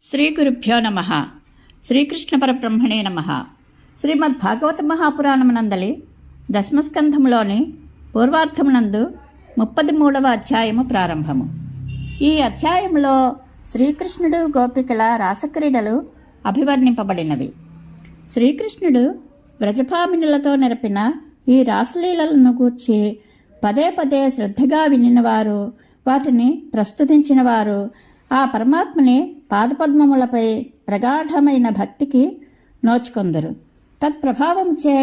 శ్రీ గురుభ్యో నమ. శ్రీకృష్ణ పరబ్రహ్మణే నమ. శ్రీమద్ భాగవత మహాపురాణమునందలి దశమస్కంధములోని పూర్వార్థమునందు 33వ అధ్యాయము ప్రారంభము. ఈ అధ్యాయంలో శ్రీకృష్ణుడు గోపికల రాసక్రీడలు అభివర్ణింపబడినవి. శ్రీకృష్ణుడు వ్రజభామినులతో నెరపిన ఈ రాసలీలలను గూర్చి పదే పదే శ్రద్ధగా వినినవారు, వాటిని ప్రస్తుతించిన వారు ఆ పరమాత్మని పాదపద్మములపై ప్రగాఢమైన భక్తికి నోచుకొందరు. తత్ప్రభావముచే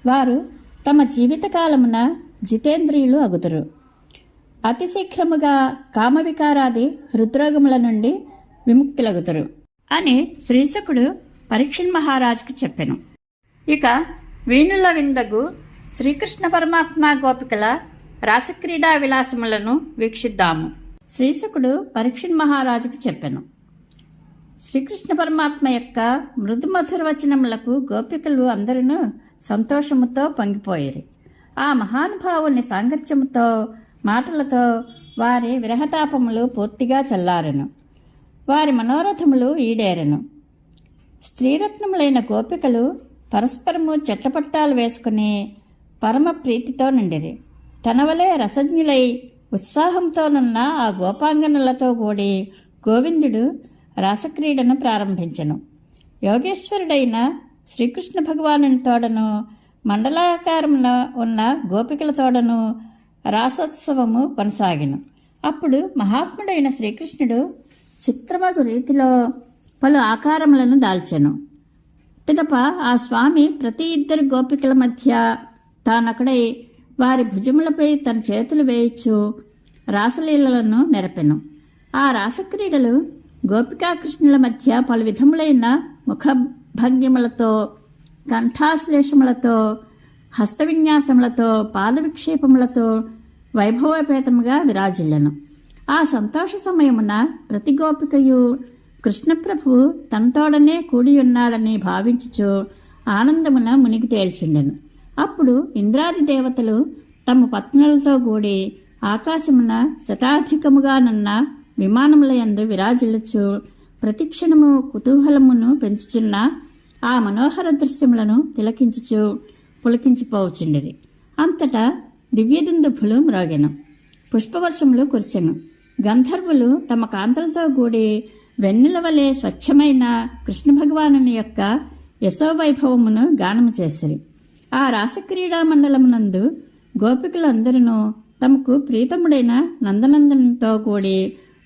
వారు తమ జీవితకాలమున జితేంద్రియులు అగుదురు. అతి శీఘ్రముగా కామవికారాది హృద్రోగముల నుండి విముక్తులగుదురు అని శ్రీశకుడు పరీక్షణ్ మహారాజుకు చెప్పెను. ఇక వీణుల విందగు శ్రీకృష్ణ పరమాత్మ గోపికల రాసక్రీడా విలాసములను వీక్షిద్దాము. శ్రీశకుడు పరీక్షణ్ మహారాజుకు చెప్పెను. శ్రీకృష్ణ పరమాత్మ యొక్క మృదుమధుర వచనములకు గోపికలు అందరూ సంతోషముతో పొంగిపోయిరి. ఆ మహానుభావుని సాంగత్యముతో మాటలతో వారి విరహతాపములు పూర్తిగా చల్లారెను. వారి మనోరథములు ఈడేరెను. స్త్రీరత్నములైన గోపికలు పరస్పరము చెట్టపట్టాలు వేసుకుని పరమ ప్రీతితో నుండిరి. తనవలే రసజ్ఞులై ఉత్సాహంతోనున్న ఆ గోపాంగనులతో కూడి గోవిందుడు రాసక్రీడను ప్రారంభించెను. యోగేశ్వరుడైన శ్రీకృష్ణ భగవానుని తోడను మండలాకారమున ఉన్న గోపికల తోడను రాసోత్సవము కొనసాగెను. అప్పుడు మహాత్ముడైన శ్రీకృష్ణుడు చిత్రమగు రీతిలో పలు ఆకారములను దాల్చెను. పిదప ఆ స్వామి ప్రతి ఇద్దరు గోపికల మధ్య తానొకడై వారి భుజములపై తన చేతులు వేయిచు రాసలీలలను నెరపెను. ఆ రాసక్రీడలు గోపికాకృష్ణుల మధ్య పలు విధములైన ముఖభంగిమలతో, కంఠాశ్లేషములతో, హస్తవిన్యాసములతో, పాదవిక్షేపములతో వైభవపేతముగా విరాజిల్లెను. ఆ సంతోష సమయమున ప్రతి గోపికయు కృష్ణప్రభువు తనతోడనే కూడియున్నాడని భావించుచు ఆనందమున మునిగి తేల్చుండెను. అప్పుడు ఇంద్రాది దేవతలు తమ పత్నులతో కూడి ఆకాశమున శతాధికముగానున్న విమానములయందు విరాజిల్లుచు ప్రతిక్షణము కుతూహలమును పెంచుచున్న ఆ మనోహర దృశ్యములను తిలకించుచు పులకించిపోవచుండిరి. అంతటా దివ్యదుందుభులు మ్రోగెను. పుష్పవర్షములు కురిసెను. గంధర్వులు తమ కాంతలతో కూడి వెన్నెల వలె స్వచ్ఛమైన కృష్ణ భగవానుని యొక్క యశోవైభవమును గానము చేసిరి. ఆ రాసక్రీడా మండలమునందు గోపికలందరూ తమకు ప్రీతముడైన నందనందనునితో కూడి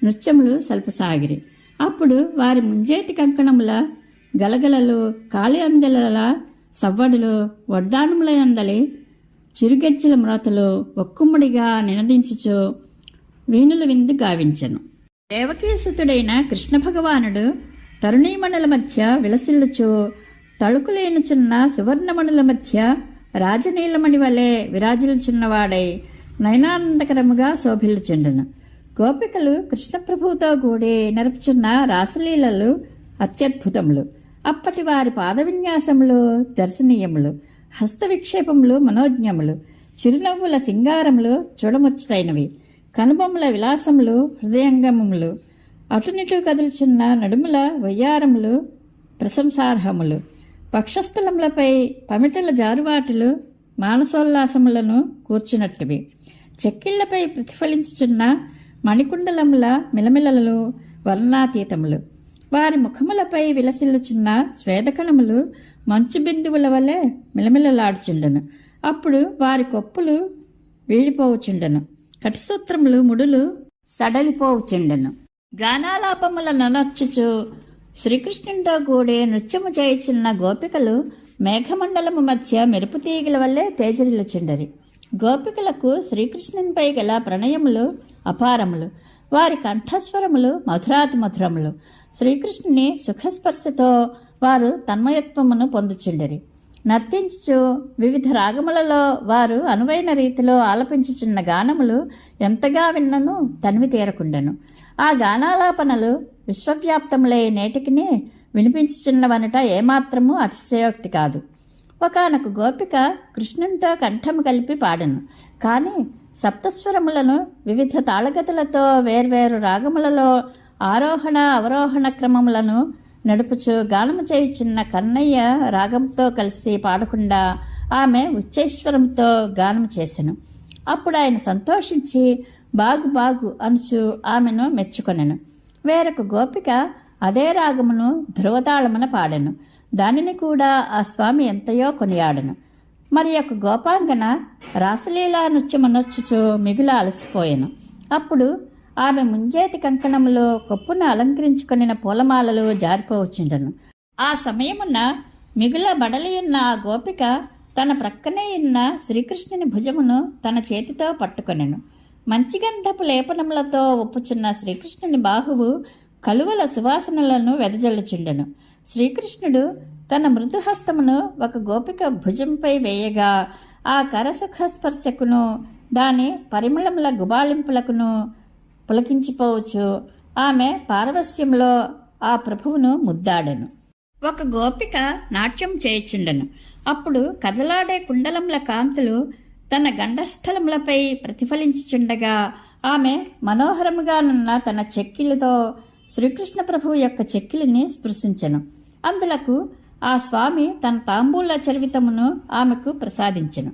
నృత్యములు సల్పసాగిరి. అప్పుడు వారి ముంజేతి కంకణముల గలగలలు, కాళి అందెలల సవ్వడులు, వడ్డాణములందలి చిరుగెజ్జల మ్రోతలు ఒక్కుమ్మడిగా నినదించుచు వీణుల విందు గావించెను. దేవకీసుతుడైన కృష్ణ భగవానుడు తరుణీమణుల మధ్య విలసిల్లుచు తళుకులేనుచున్న సువర్ణమణుల మధ్య రాజనీలమణి వలె విరాజిల్చున్నవాడై నయనానందకరముగా శోభిల్లుచుండెను. గోపికలు కృష్ణప్రభువుతో కూడి నరుపుచున్న రాసలీలలు అత్యద్భుతములు. అప్పటి వారి పాదవిన్యాసములు దర్శనీయములు, హస్త విక్షేపములు మనోజ్ఞములు, చిరునవ్వుల సింగారములు చూడముచ్చటైనవి, కనుబొమ్మల విలాసములు హృదయంగమములు, అటునిటు కదులుచున్న నడుముల వయ్యారములు ప్రశంసార్హములు, పక్షస్థలములపై పమిటల జారువాటులు మానసోల్లాసములను కూర్చున్నట్టువి, చెక్కిళ్లపై ప్రతిఫలించుచున్న మణికుండలముల మిలమిలలు వర్ణాతీతములు, వారి ముఖములపై విలసిల్లుచున్న స్వేదకణములు మంచు బిందువుల వలె మిలమిలలాడుచుండెను. అప్పుడు వారి కొప్పులు వీడిపోవుచుండెను, కటిసూత్రములు ముడులు సడలిపోవుచుండెను. గానాలాపముల ననర్చుచు శ్రీకృష్ణునితో కూడి నృత్యము చేయుచున్న గోపికలు మేఘమండలము మధ్య మెరుపు తీగల వల్లే తేజరిల్లుచుండరి. గోపికలకు శ్రీకృష్ణునిపై గల ప్రణయములు అపారములు. వారి కంఠస్వరములు మధురాతి మధురములు. శ్రీకృష్ణుని సుఖస్పర్శతో వారు తన్మయత్వమును పొందుచుండరి. నర్తించుచు వివిధ రాగములలో వారు అనువైన రీతిలో ఆలపించుచున్న గానములు ఎంతగా విన్నను తనివి తీరకుండెను. ఆ గానాలాపనలు విశ్వవ్యాప్తములై నేటికిని వినిపించుచున్నవనట ఏమాత్రము అతిశయోక్తి కాదు. ఒకానొక గోపిక కృష్ణునితో కంఠము కలిపి పాడెను. కానీ సప్తస్వరములను వివిధ తాళగతులతో వేర్వేరు రాగములలో ఆరోహణ అవరోహణ క్రమములను నడుపుచు గానము చేయుచున్న కన్నయ్య రాగంతో కలిసి పాడకుండా ఆమె ఉచ్చైశ్వరంతో గానము చేసెను. అప్పుడు ఆయన సంతోషించి బాగు బాగు అనుచు ఆమెను మెచ్చుకొనెను. వేరొక గోపిక అదే రాగమును ధ్రువతాళమున పాడెను. దానిని కూడా ఆ స్వామి ఎంతయో కొనియాడెను. మరి యొక్క గోపాంగన రాసలీలా నృత్యమునొచ్చుచు మిగుల అలసిపోయెను. అప్పుడు ఆమె ముంజేతి కంకణములో కొప్పున అలంకరించుకొనిన పూలమాలలు జారిపోవచ్చుండెను. ఆ సమయమున మిగుల బడలియున్న ఆ గోపిక తన ప్రక్కనే ఉన్న శ్రీకృష్ణుని భుజమును తన చేతితో పట్టుకొనెను. మంచిగంధపు లేపనములతో ఒప్పుచున్న శ్రీకృష్ణుని బాహువు కలువల సువాసనలను వెదజల్లుచుండెను. శ్రీకృష్ణుడు తన మృదుహస్తమును ఒక గోపిక భుజంపై వేయగా ఆ కరసుఖస్పర్శకును దాని పరిమళముల గుబాళింపులకును పులకించిపోవచ్చు ఆమె పారవస్యంలో ఆ ప్రభువును ముద్దాడెను. ఒక గోపిక నాట్యం చేయుచుండెను. అప్పుడు కదలాడే కుండలముల కాంతులు తన గండస్థలములపై ప్రతిఫలించుచుండగా ఆమె మనోహరముగానున్న తన చెక్కిలితో శ్రీకృష్ణ ప్రభువు యొక్క చెక్కిలిని స్పృశించెను. అందులకు ఆ స్వామి తన తాంబూల చరివితమును ఆమెకు ప్రసాదించెను.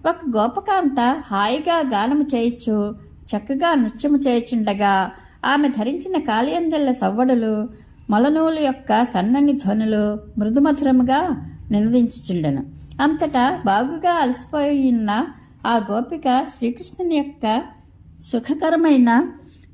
ఒక గోపకాంత హాయిగా గానము చేయుచు చక్కగా నృత్యము చేయుచుండగా ఆమె ధరించిన కాళియందెల్ల సవ్వడులు మొలనూలు యొక్క సన్నని ధ్వనులు మృదుమధురముగా నినదించుచుండెను. అంతటా బాగుగా అలసిపోయిన ఆ గోపిక శ్రీకృష్ణుని యొక్క సుఖకరమైన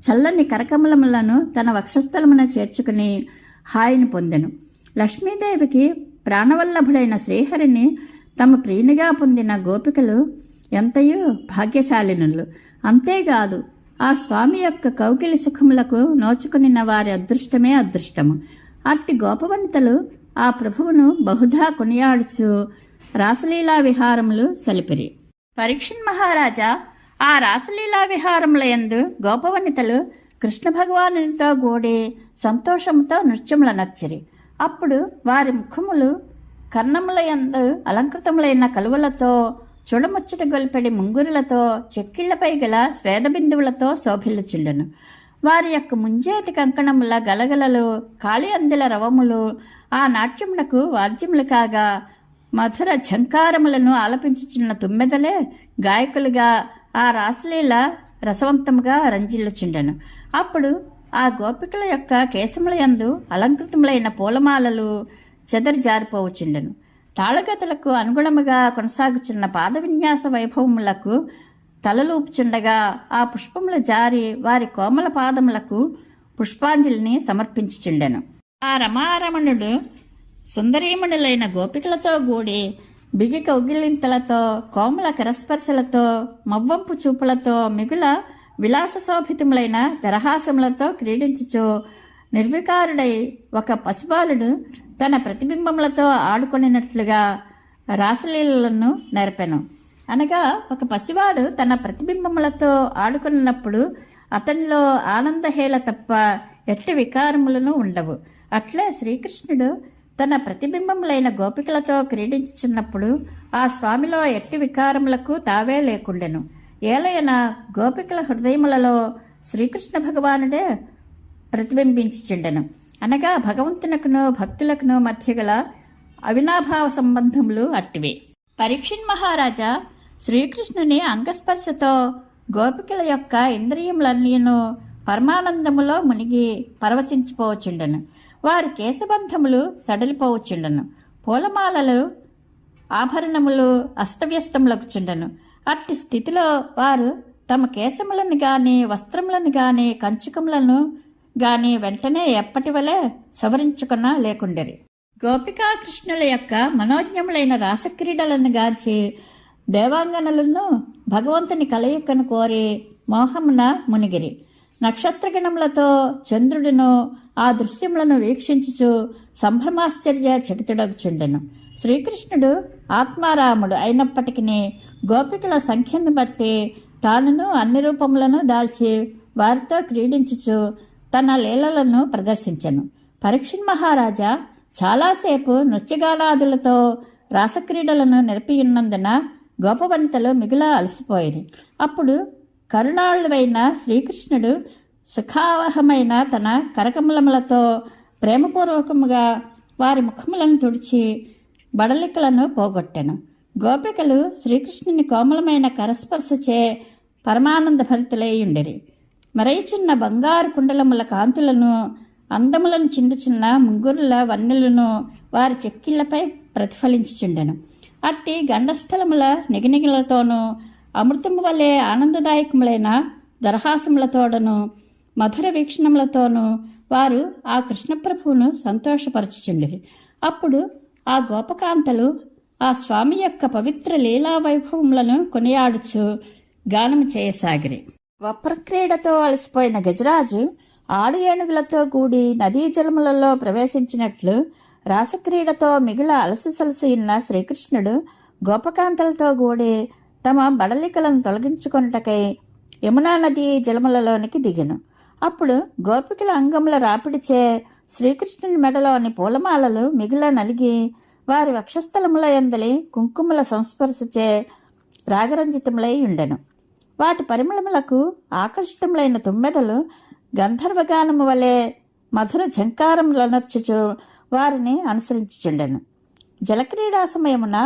చల్లని కరకమలములను తన వక్షస్థలమున చేర్చుకుని హాయిని పొందెను. లక్ష్మీదేవికి ప్రాణవల్లభుడైన శ్రీహరిని తమ ప్రియునిగా పొందిన గోపికలు ఎంతయో భాగ్యశాలినులు. అంతేకాదు ఆ స్వామి యొక్క కౌగిలి సుఖములకు నోచుకునిన వారి అదృష్టమే అదృష్టము. అట్టి గోపవనితలు ఆ ప్రభువును బహుధా కొనియాడుచు రాసలీలా విహారములు సలిపిరి. పరీక్షణ్ మహారాజా ఆ రాసలీలా విహారముల యందు గోపవనితలు కృష్ణ భగవానునితో గూడి సంతోషముతో నృత్యముల నచ్చిరి. అప్పుడు వారి ముఖములు కర్ణముల యందు అలంకృతములైన కలువలతో చూడముచ్చట గొల్పెడి ముంగురులతో చెక్కిళ్లపై గల స్వేదబిందువులతో శోభిల్లుచుండెను. వారి యొక్క ముంజేతి కంకణముల గలగలలు కాళి అందెల రవములు ఆ నాట్యములకు వాద్యములు కాగా మధుర ఝంకారములను ఆలపించుచున్న తుమ్మెదలే గాయకులుగా ఆ రాసలీల రసవంతముగా రంజిల్లుచుండెను. అప్పుడు ఆ గోపికల యొక్క కేశముల యందు అలంకృతములైన పూలమాలలు చెదరి జారిపోవచుండెను. తాళగతులకు అనుగుణముగా కొనసాగుచున్న పాద విన్యాస వైభవములకు తలలూపుచుండగా ఆ పుష్పములు జారి వారి కోమల పాదములకు పుష్పాంజలిని సమర్పించుచుండెను. ఆ రమారమణుడు సుందరీమణులైన గోపికలతో గూడి బిగి కౌగిలింతలతో కోమల కరస్పర్శలతో మవ్వంపు చూపులతో మిగుల విలాసశోభితములైన దరహాసములతో క్రీడించుచు నిర్వికారుడై ఒక పసిబాలుడు తన ప్రతిబింబములతో ఆడుకొనినట్లుగా రాసలీలను నెరపెను. అనగా ఒక పసివాడు తన ప్రతిబింబములతో ఆడుకున్నప్పుడు అతనిలో ఆనందహేళ తప్ప ఎట్టి వికారములను ఉండవు. అట్లే శ్రీకృష్ణుడు తన ప్రతిబింబములైన గోపికలతో క్రీడించుచున్నప్పుడు ఆ స్వామిలో ఎట్టి వికారములకు తావే లేకుండెను. ఏలయన గోపికల హృదయములలో శ్రీకృష్ణ భగవానుడే ప్రతిబింబించుచుండెను. అనగా భగవంతునకును భక్తులకును మధ్య గల అవినాభావ సంబంధములు అట్టివే. పరీక్షణ్ మహారాజా శ్రీకృష్ణుని అంగస్పర్శతో గోపికల యొక్క ఇంద్రియములన్నీను పరమానందములో మునిగి పరవశించిపోవచుండెను. వారి కేశబంధములు సడలిపోవచుండెను. పూలమాలలు ఆభరణములు అస్తవ్యస్తములగుచుండెను. అట్టి స్థితిలో వారు తమ కేశములను గాని వస్త్రములను గాని కంచుకములను గాని వెంటనే ఎప్పటి వలె సవరించుకున్న లేకుండెరి. గోపికాకృష్ణుల యొక్క మనోజ్ఞములైన రాసక్రీడలను గార్చి దేవాంగనలను భగవంతుని కలయికను కోరి మోహమున మునిగిరి. నక్షత్రగణములతో చంద్రుడును ఆ దృశ్యములను వీక్షించుచు సంభ్రమాశ్చర్య చకితుడగుచుండెను. శ్రీకృష్ణుడు ఆత్మారాముడు అయినప్పటికీ గోపికల సంఖ్యను బట్టి తానును అన్ని రూపములను దాల్చి వారితో క్రీడించుచు తన లీలలను ప్రదర్శించెను. పరీక్షణ్ మహారాజా చాలాసేపు నృత్యగానాదులతో రాసక్రీడలను నిలిపియున్నందున గోపవనితలు మిగుల అలసిపోయిరి. అప్పుడు కరుణాళువైన శ్రీకృష్ణుడు సుఖావహమైన తన కరకమలములతో ప్రేమపూర్వకముగా వారి ముఖములను తుడిచి బడలికలను పోగొట్టెను. గోపికలు శ్రీకృష్ణుని కోమలమైన కరస్పర్శచే పరమానంద భరితులైయుండిరి. మరయిచున్న బంగారు కుండలముల కాంతులను, అందములను చిందుచున్న ముంగురుల వన్నెలను వారి చెక్కిళ్లపై ప్రతిఫలించుచుండెను. అట్టి గండస్థలముల నిగనిగలతోనూ అమృతము వలె ఆనందదాయకములైన దరహాసములతోడను మధుర వీక్షణములతోనూ వారు ఆ కృష్ణప్రభువును సంతోషపరచుచుండిరి. అప్పుడు ఆ గోపకాంతలు ఆ స్వామి యొక్క పవిత్ర లీలా వైభవములను కొనియాడుచు గానము చేయసాగిరి. వప్రక్రీడతో అలసిపోయిన గజరాజు ఆడు ఏనుగులతో కూడి నదీ జలములలో ప్రవేశించినట్లు రాసక్రీడతో మిగిల అలసిసలసి ఉన్న శ్రీకృష్ణుడు గోపకాంతలతో కూడి తమ బడలికలను తొలగించుకొనుటకై యమునా నదీ జలములలోనికి దిగెను. అప్పుడు గోపికల అంగముల రాపిడిచే శ్రీకృష్ణుని మెడలోని పూలమాలలు మిగిల నలిగి వారి వక్షస్థలముల యందలి కుంకుమల సంస్పర్శచే రాగరంజితములై ఉండెను. వాటి పరిమళములకు ఆకర్షితములైన తుమ్మెదలు గంధర్వగానము వలె మధుర ఝంకారములనర్చుచు వారిని అనుసరించుచుండెను. జలక్రీడా సమయమున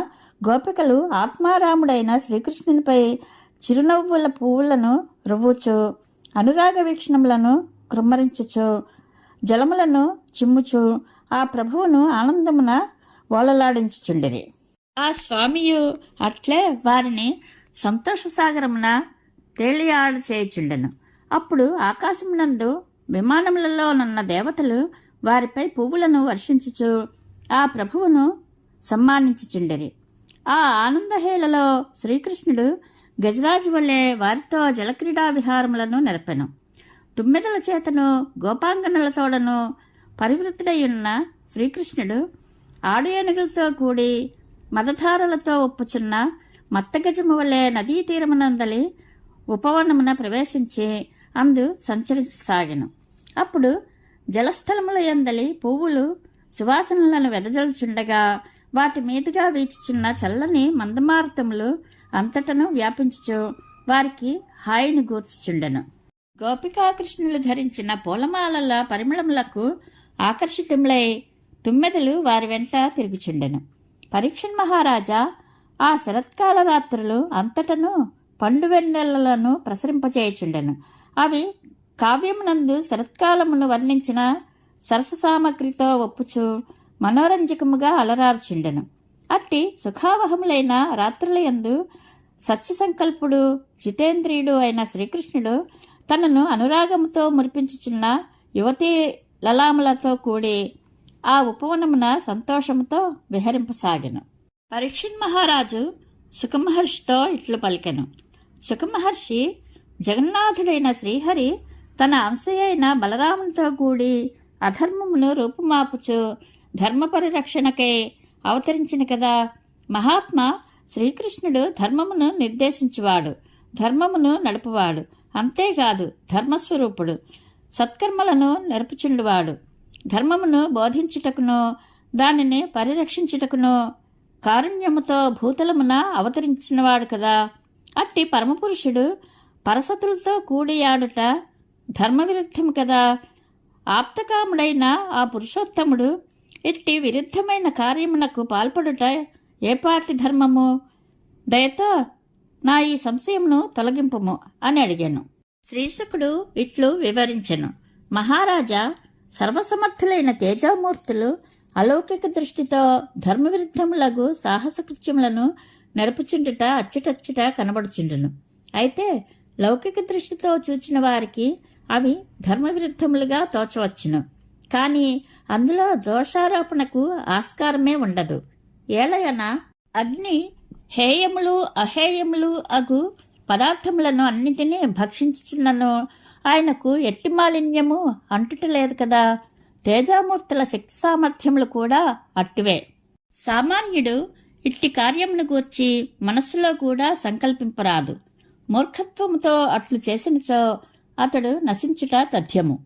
గోపికలు ఆత్మారాముడైన శ్రీకృష్ణునిపై చిరునవ్వుల పువ్వులను రువ్వుచు అనురాగ వీక్షణములను కృమ్మరించుచు జలములను చిమ్ముచు ఆ ప్రభువును ఆనందమున ఓలలాడించుచుండిరి. ఆ స్వామియు అట్లే వారిని సంతోషసాగరమున తేలియాడ చేయుచుండెను. అప్పుడు ఆకాశమునందు విమానములలోనున్న దేవతలు వారిపై పువ్వులను వర్షించుచు ఆ ప్రభువును సమ్మానించుచుండిరి. ఆ ఆనందహేళలో శ్రీకృష్ణుడు గజరాజు వలె వారితో జలక్రీడా విహారములను నెరపెను. తుమ్మెదల చేతను గోపాంగనలతోడను పరివృత్తుడయ్యున్న శ్రీకృష్ణుడు ఆడు ఏనుగులతో కూడి మదధారలతో ఒప్పుచున్న మత్తగజము వలె నదీ తీరమునందలి ఉపవనమున ప్రవేశించి అందు సంచరించసాగెను. అప్పుడు జలస్థలముల యందలి పువ్వులు సువాసనలను వెదజల్చుండగా వాటి మీదుగా వీచుచున్న చల్లని మందమారుతములు అంతటను వ్యాపించుచు వారికి హాయిని గూర్చుచుండెను. గోపికాకృష్ణులు ధరించిన పూలమాలల పరిమళములకు ఆకర్షితములై తుమ్మెదలు వారి వెంట తిరుగుచుండెను. పరీక్షణ్ మహారాజా ఆ శరత్కాల రాత్రులు అంతటను పండు వెన్నెలలను ప్రసరింపచేయుచుండెను. అవి కావ్యమునందు శరత్కాలమును వర్ణించిన సరస సామగ్రితో ఒప్పుచు మనోరంజకముగా అలరార్చుండెను. అట్టి సుఖావహములైన రాత్రులయందు సత్యసంకల్పుడు జితేంద్రియుడు అయిన శ్రీకృష్ణుడు తనను అనురాగముతో మురిపించుచున్న యువతీ లలాములతో కూడి ఆ ఉపవనమున సంతోషముతో విహరింపసాగెను. పరీక్షణ్ మహారాజు సుఖమహర్షితో ఇట్లు పలికెను. సుఖమహర్షి, జగన్నాథుడైన శ్రీహరి తన అంశయైన బలరామునితో కూడి అధర్మమును రూపుమాపుచు ధర్మ పరిరక్షణకై అవతరించిన కదా. మహాత్మా శ్రీకృష్ణుడు ధర్మమును నిర్దేశించువాడు, ధర్మమును నడుపువాడు, అంతేకాదు ధర్మస్వరూపుడు, సత్కర్మలను నెరపుచుండువాడు, ధర్మమును బోధించుటకును దానిని పరిరక్షించుటకును కారుణ్యముతో భూతలమున అవతరించినవాడు కదా. అట్టి పరమపురుషుడు పరసతులతో కూడియాడుట ధర్మవిరుద్ధము కదా. ఆప్తకాముడైన ఆ పురుషోత్తముడు ఇట్టి విరుద్ధమైన కార్యమునకు పాల్పడుట ఏపాటి ధర్మము? దయతో నా ఈ సంశయమును తొలగింపుము అని అడిగాను. శ్రీశుకుడు ఇట్లు వివరించెను. మహారాజా, సర్వసమర్థులైన తేజోమూర్తులు అలౌకిక దృష్టితో ధర్మవిరుద్ధములగు సాహసకృత్యములను నెరపుచుండుట అచ్చటచ్చట కనబడుచుండును. అయితే లౌకిక దృష్టితో చూచిన వారికి అవి ధర్మవిరుద్ధములుగా తోచవచ్చును. కానీ అందులో దోషారోపణకు ఆస్కారమే ఉండదు. ఏలయన అగ్ని హేయములు అహేయములు అగు పదార్థములను అన్నిటినీ భక్షించుచున్నను ఆయనకు ఎట్టి మాలిన్యము అంటుటలేదు కదా. తేజామూర్తుల శక్తి సామర్థ్యములు కూడా అట్టివే. సామాన్యుడు ఇట్టి కార్యమును గూర్చి మనస్సులో కూడా సంకల్పింపరాదు. మూర్ఖత్వముతో అట్లు చేసినచో అతడు నశించుట తథ్యము.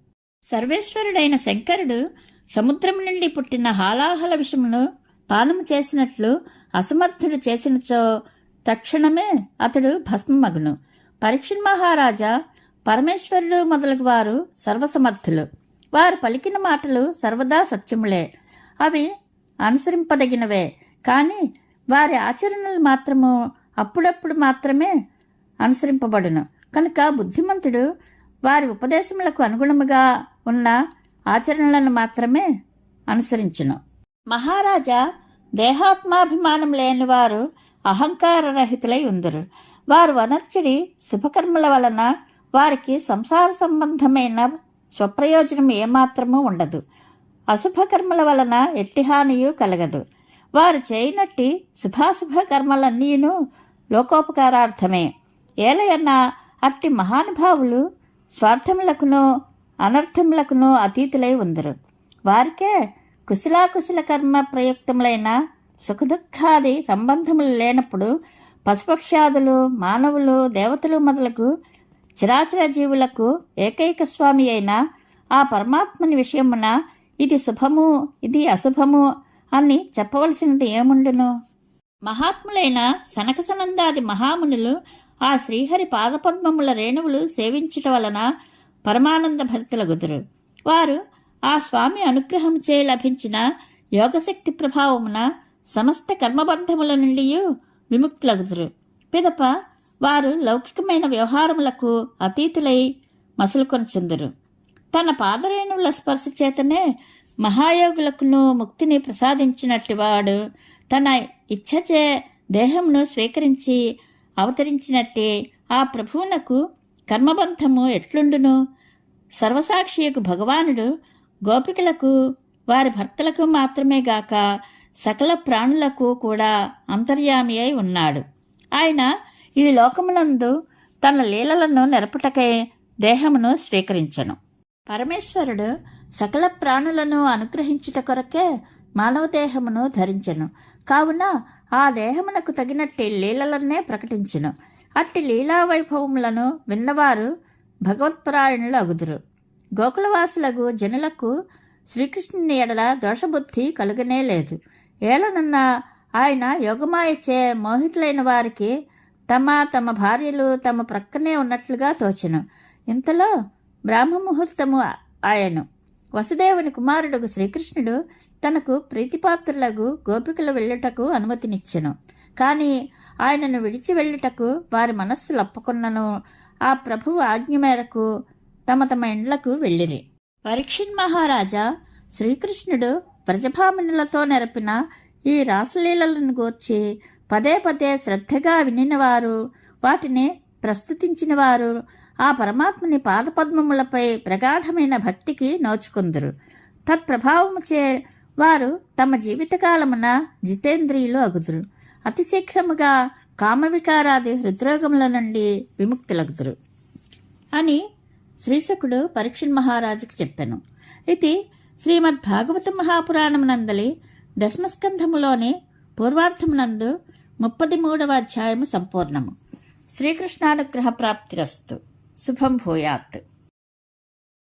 సర్వేశ్వరుడైన శంకరుడు సముద్రము నుండి పుట్టిన హాలాహల విషమును పానము చేసినట్లు అసమర్థుడు చేసినచో తక్షణమే అతడు భస్మమగును. పరీక్షణ్ మహారాజా, పరమేశ్వరుడు మొదలగు వారు సర్వసమర్థులు. వారు పలికిన మాటలు సర్వదా సత్యములే, అవి అనుసరింపదగినవే. కానీ వారి ఆచరణలు మాత్రము అప్పుడప్పుడు మాత్రమే అనుసరింపబడును. కనుక బుద్ధిమంతుడు వారి ఉపదేశములకు అనుగుణముగా ఉన్న ఆచరణలను మాత్రమే అనుసరించును. మహారాజా, దేహాత్మాభిమానం లేని వారు అహంకారరహితులై ఉందరు. వారు వనర్చడి శుభకర్మల వలన వారికి సంసార సంబంధమైన స్వప్రయోజనం ఏమాత్రమూ ఉండదు. అశుభకర్మల వలన ఎట్టి హానియు కలగదు. వారు చేయనట్టి శుభాశుభ కర్మలన్నీను లోకోపకారార్థమే. ఏలయన్నా అట్టి మహానుభావులు స్వార్థములకును అనర్థములకును అతీతులై ఉందరు. వారికే కుశలాకుశల కర్మ ప్రయుక్తములైన సుఖదుఖాది సంబంధములు లేనప్పుడు పశుపక్ష్యాదులు, మానవులు, దేవతలు మొదలగు చరాచర జీవులకు ఏకైక స్వామి అయిన ఆ పరమాత్మని విషయమున ఇది శుభము, ఇది అశుభము అని చెప్పవలసినది ఏముండును? మహాత్ములైన సనకసనందాది మహామునులు ఆ శ్రీహరి పాదపద్మముల రేణువులు సేవించుట వలన పరమానంద భరితులగుదురు. వారు ఆ స్వామి అనుగ్రహముచే లభించిన యోగశక్తి ప్రభావమున సమస్త కర్మబంధముల నుండి విముక్తులగుదురు. పిదప వారు లౌకికమైన వ్యవహారములకు అతీతులై మసలుకొనుచుందురు. తన పాదరేణువుల స్పర్శ చేతనే మహాయోగులకును ముక్తిని ప్రసాదించినట్టివాడు తన ఇచ్ఛచే దేహమును స్వీకరించి అవతరించినట్టే ఆ ప్రభువునకు కర్మబంధము ఎట్లుండును? సర్వసాక్షియకు భగవానుడు గోపికలకు, వారి భర్తలకు మాత్రమే గాక సకల ప్రాణులకు కూడా అంతర్యామి అయి ఉన్నాడు. ఆయన ఈ లోకమునందు తన లీలలను నెరపుటకై దేహమును స్వీకరించెను. పరమేశ్వరుడు సకల ప్రాణులను అనుగ్రహించుట కొరకే మానవ దేహమును ధరించెను. కావున ఆ దేహమునకు తగినట్టి లీలలనే ప్రకటించెను. అట్టి లీలా వైభవములను విన్నవారు భగవత్పరాయణులు అగుదురు. గోకులవాసులకు జనులకు శ్రీకృష్ణుని ఎడల దోషబుద్ధి కలుగనే లేదు. ఏలనన్న ఆయన యోగమాయచే మోహితులైన వారికి తమ భార్యలు తమ ప్రక్కనే ఉన్నట్లుగా తోచెను. ఇంతలో బ్రాహ్మముహూర్తము ఆయను. వసుదేవుని కుమారుడు శ్రీకృష్ణుడు తనకు ప్రీతిపాత్రులకు గోపికలు వెళ్ళుటకు అనుమతినిచ్చెను. కాని ఆయనను విడిచి వెళ్ళుటకు వారి మనస్సులు ఒప్పుకొన్నను. ఆ ప్రభువు ఆజ్ఞ మేరకు తమ ఇండ్లకు వెళ్ళిరి. పరీక్షిత్ మహారాజా, శ్రీకృష్ణుడు వ్రజభామినులతో నెరపిన ఈ రాసలీలను గూర్చి పదే పదే శ్రద్ధగా వినినవారు, వాటిని ప్రస్తుతించిన వారు ఆ పరమాత్మని పాదపద్మములపై ప్రగాఢమైన భక్తికి నోచుకుందురు. తత్ప్రభావముచే వారు తమ జీవితకాలమున జితేంద్రియులు అగుదురు. అతి శీఘ్రముగా కామవికారాది హృద్రోగముల నుండి విముక్తులగుదురు అని శ్రీశకుడు పరీక్షిత్ మహారాజుకు చెప్పెను. ఇది శ్రీమద్భాగవత మహాపురాణమునందలి దశమస్కంధములోని పూర్వార్థమునందు 33వ అధ్యాయము సంపూర్ణము. శ్రీకృష్ణానుగ్రహ ప్రాప్తిరస్తు. శుభం భూయాత్.